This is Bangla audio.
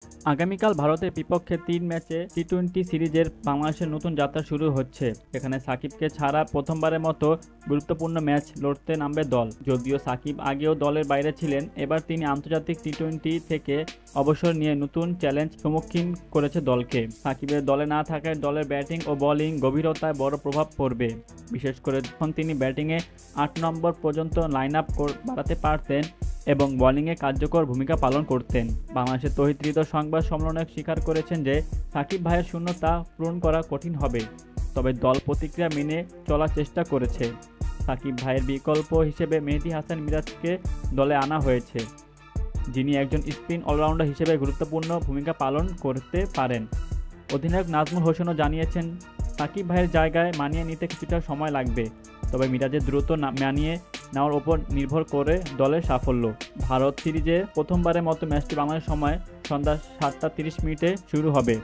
আগামীকাল ভারতের বিপক্ষে ৩ ম্যাচে টি-২০ সিরিজের বাংলাদেশের নতুন যাত্রা শুরু হচ্ছে। এখানে সাকিবকে ছাড়া প্রথমবারের মতো গুরুত্বপূর্ণ ম্যাচ লড়তে নামবে দল। যদিও সাকিব আগেও দলের বাইরে ছিলেন, এবার তিনি আন্তর্জাতিক টি-২০ থেকে অবসর নিয়ে নতুন চ্যালেঞ্জ সম্মুখীন করেছে দলকে। সাকিবের দলে না থাকায় দলের ব্যাটিং ও বোলিং গভীরতায় বড় প্রভাব পড়বে। বিশেষ করে যখন তিনি ব্যাটিংয়ে ৮ নম্বর পর্যন্ত লাইন আপ বাড়াতে পারতেন এবং বোলিংয়ে কার্যকর ভূমিকা পালন করতেন। বাংলাদেশের তৌহিদ হৃদয় সংবাদ সম্মেলনে স্বীকার করেছেন যে সাকিব ভাইয়ের শূন্যতা পূরণ করা কঠিন হবে, তবে দল প্রতিক্রিয়া মেনে চলার চেষ্টা করেছে। সাকিব ভাইয়ের বিকল্প হিসেবে মেহেদী হাসান মিরাজকে দলে আনা হয়েছে, যিনি একজন স্পিন অলরাউন্ডার হিসেবে গুরুত্বপূর্ণ ভূমিকা পালন করতে পারেন। অধিনায়ক নাজমুল হোসেনও জানিয়েছেন সাকিব ভাইয়ের জায়গায় মানিয়ে নিতে কিছুটা সময় লাগবে, তবে মিরাজের দ্রুত মানিয়ে নেওয়ার ওপর নির্ভর করে দলের সাফল্য। ভারত সিরিজে প্রথমবারের মতো ম্যাচটি বাংলাদেশ সময় সন্ধ্যা ৭টা ৩০ মিনিটে শুরু হবে।